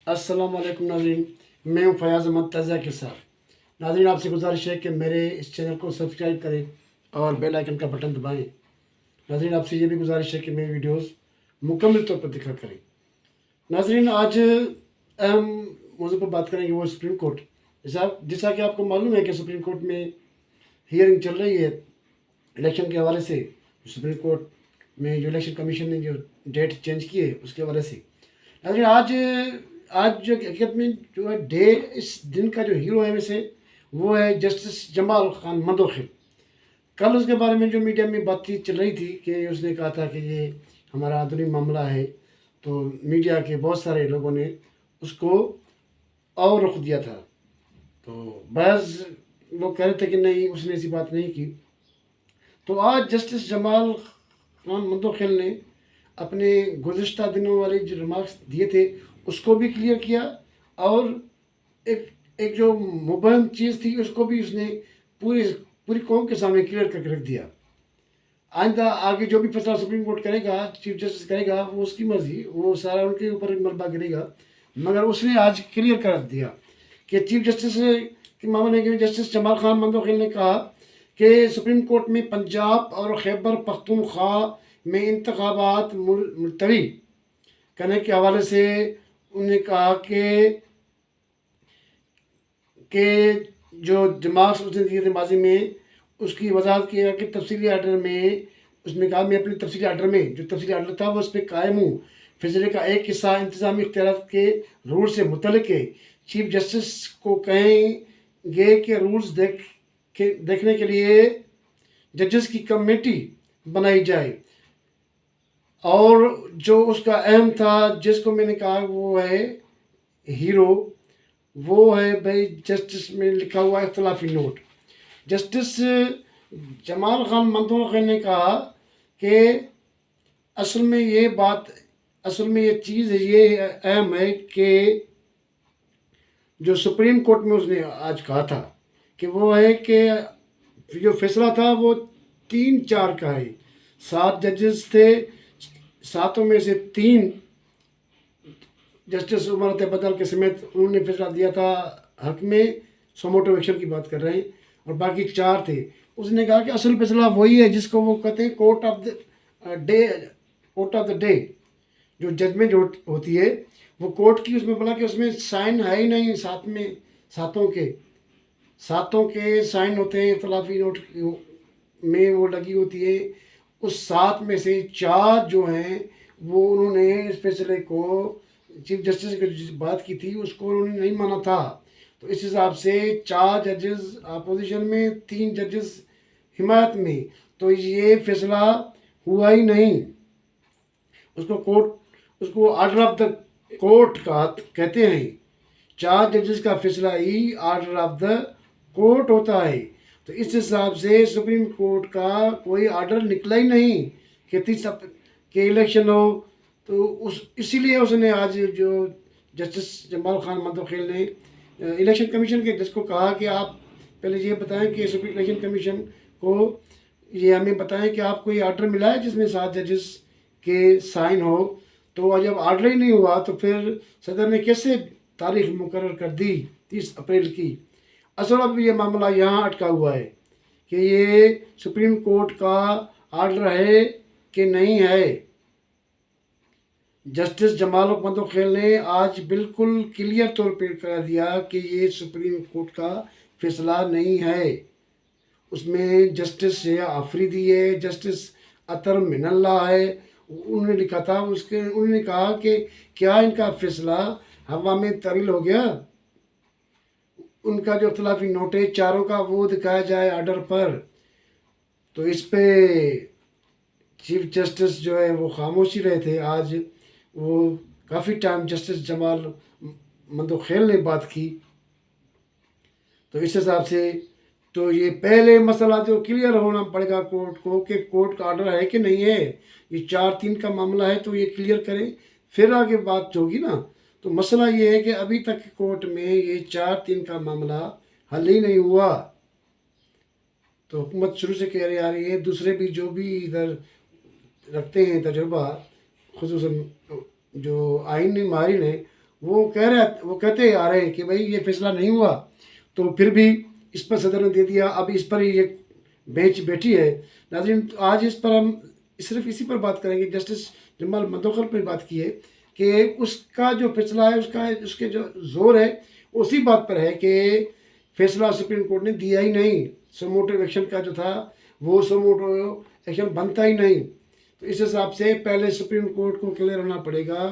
अस्सलाम वालेकुम नाज़रीन, मैं हूँ फयाज़ अहमद तज़ा के साथ। नाज़रीन, आपसे गुजारिश है कि मेरे इस चैनल को सब्सक्राइब करें और बेल आइकन का बटन दबाएं। नाज़रीन, आपसे ये भी गुजारिश है कि मेरी वीडियोस मुकम्मल तौर पर दिखा करें। नाज़रीन, आज अहम मौजू पर बात करेंगे, वो सुप्रीम कोर्ट। जैसा कि आपको मालूम है कि सुप्रीम कोर्ट में हियरिंग चल रही है इलेक्शन के हवाले से। सुप्रीम कोर्ट में जो इलेक्शन कमीशन ने जो डेट चेंज की है उसके हवाले से। नाज़रीन, आज आज जो हकीकत में जो है डे, इस दिन का जो हीरो है वैसे वो है जस्टिस जमाल खान मंदोखिल। कल उसके बारे में जो मीडिया में बातचीत चल रही थी कि उसने कहा था कि ये हमारा आधुनिक मामला है, तो मीडिया के बहुत सारे लोगों ने उसको और रुख दिया था। तो बस लोग कह रहे थे कि नहीं, उसने ऐसी बात नहीं की। तो आज जस्टिस जमाल खान मंदोखिल ने अपने गुज़िश्ता दिनों वाले जो रिमार्क्स दिए थे उसको भी क्लियर किया, और एक एक जो मुबहम चीज़ थी उसको भी उसने पूरी पूरी कौम के सामने क्लियर करके रख दिया। आइंदा आगे जो भी फैसला सुप्रीम कोर्ट करेगा, चीफ जस्टिस करेगा, वो उसकी मर्जी, वो सारा उनके ऊपर मलबा गिरेगा। मगर उसने आज क्लियर कर दिया कि चीफ जस्टिस के मामले में जस्टिस जमाल खान मंदोखिल ने कहा कि सुप्रीम कोर्ट में पंजाब और खैबर पख्तूनख्वा में इंतखाबात मुलतवी करने के हवाले से उन्होंने कहा कि जो दिमाग उसने दिए थे माजी में, उसकी वजाहत किया कि तफसीली आर्डर में उसने कहा मैं अपनी तफसीली आर्डर में जो तफसीली आर्डर था वो उस पर कायम हूँ। फैसले का एक हिस्सा इंतजामी इख्तियार के रूल से मुतल्लिक है। चीफ जस्टिस को कहेंगे कि रूल्स देखने के लिए जजेस की कमेटी बनाई जाए। और जो उसका अहम था, जिसको मैंने कहा वो है हीरो, वो है भाई जस्टिस में लिखा हुआ इख्तलाफी नोट। जस्टिस जमाल खान मंदोखिल ने कहा कि असल में ये बात, असल में ये चीज़ ये अहम है कि जो सुप्रीम कोर्ट में उसने आज कहा था कि वो है कि जो फैसला था वो 3-4 का है। 7 जजेस थे, सातों में से 3 जस्टिस उमर बदल के समेत उन्होंने फैसला दिया था हक में, सोमोटो एक्शन की बात कर रहे हैं, और बाकी 4 थे। उसने कहा कि असल फैसला वही है जिसको वो कहते हैं court of the day, court of the day. जो जजमेंट होती है वो कोर्ट की, उसमें बोला कि उसमें साइन है ही नहीं, साथ में सातों के साइन होते हैं इख्तलाफी नोट में, वो लगी होती है। उस 7 में से 4 जो हैं वो उन्होंने इस फैसले को, चीफ जस्टिस की जो बात की थी उसको उन्होंने नहीं माना था। तो इस हिसाब से 4 जजेस अपोजिशन में, 3 जजेस हिमायत में, तो ये फैसला हुआ ही नहीं। उसको कोर्ट, उसको ऑर्डर ऑफ द कोर्ट का कहते हैं। 4 जजेस का फैसला ही ऑर्डर ऑफ द कोर्ट होता है। तो इस हिसाब से सुप्रीम कोर्ट का कोई ऑर्डर निकला ही नहीं कि 30 के इलेक्शन हो। तो उस इसीलिए उसने आज जो जस्टिस जमाल खान मंदोखिल ने इलेक्शन कमीशन के जज को कहा कि आप पहले ये बताएं कि सुप्रीम इलेक्शन कमीशन को ये हमें बताएं कि आपको ये ऑर्डर मिला है जिसमें 7 जजेस के साइन हो। तो जब ऑर्डर ही नहीं हुआ तो फिर सदर ने कैसे तारीख मुकर्रर कर दी 30 अप्रैल की। असल अब ये मामला यहाँ अटका हुआ है कि ये सुप्रीम कोर्ट का ऑर्डर है कि नहीं है। जस्टिस जमाल मंदोखिल ने आज बिल्कुल क्लियर तौर पर कर दिया कि ये सुप्रीम कोर्ट का फैसला नहीं है। उसमें जस्टिस आफरीदी है, जस्टिस अतर मिनल्ला है, उन्होंने लिखा था। उसके उन्होंने कहा कि क्या इनका फैसला हवा में तरील हो गया। उनका जो इख्तलाफी नोट है 4 का वो दिखाया जाए ऑर्डर पर। तो इस पे चीफ जस्टिस जो है वो खामोशी रहे थे आज। वो काफ़ी टाइम जस्टिस जमाल मंदोखिल ने बात की। तो इस हिसाब से तो ये पहले मसला जो क्लियर होना पड़ेगा कोर्ट को कि कोर्ट का ऑर्डर है कि नहीं है। ये 4-3 का मामला है तो ये क्लियर करें, फिर आगे बात होगी ना। तो मसला ये है कि अभी तक कोर्ट में ये 4-3 का मामला हल ही नहीं हुआ। तो हुकूमत शुरू से कह रही आ रही है, दूसरे भी जो भी इधर रखते हैं तजुर्बा, खुसूसन जो आईनी माहिरीन हैं, वो कहते आ रहे हैं कि भाई ये फैसला नहीं हुआ, तो फिर भी इस पर सदर ने दे दिया, अब इस पर ही ये बेंच बैठी है। नाज़रीन, तो आज इस पर हम सिर्फ इसी पर बात करेंगे, जस्टिस जमाल मंदोखर पर बात की है कि उसका जो फैसला है, उसके जो जोर है उसी बात पर है कि फैसला सुप्रीम कोर्ट ने दिया ही नहीं। समोटिव एक्शन का जो था वो समोटिव एक्शन बनता ही नहीं। तो इस हिसाब से पहले सुप्रीम कोर्ट को क्लियर होना पड़ेगा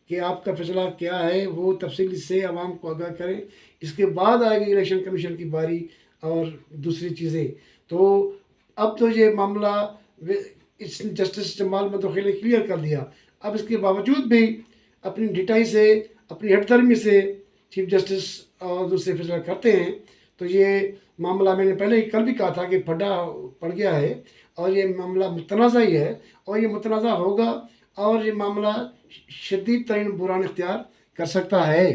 कि आपका फैसला क्या है, वो तफसीली से आवाम को आगाह करें। इसके बाद आएगी इलेक्शन कमीशन की बारी और दूसरी चीज़ें। तो अब तो ये मामला इस जस्टिस जमाल मंदोखर ने क्लियर कर दिया। अब इसके बावजूद भी अपनी ढिठाई से, अपनी हठधर्मी से चीफ जस्टिस और दूसरे फैसला करते हैं, तो ये मामला मैंने पहले कल भी कहा था कि फटा पड़ गया है और ये मामला मुतनाज़ा ही है और ये मुतनाज़ा होगा और ये मामला शदीद तरीन बुरान इख्तियार कर सकता है।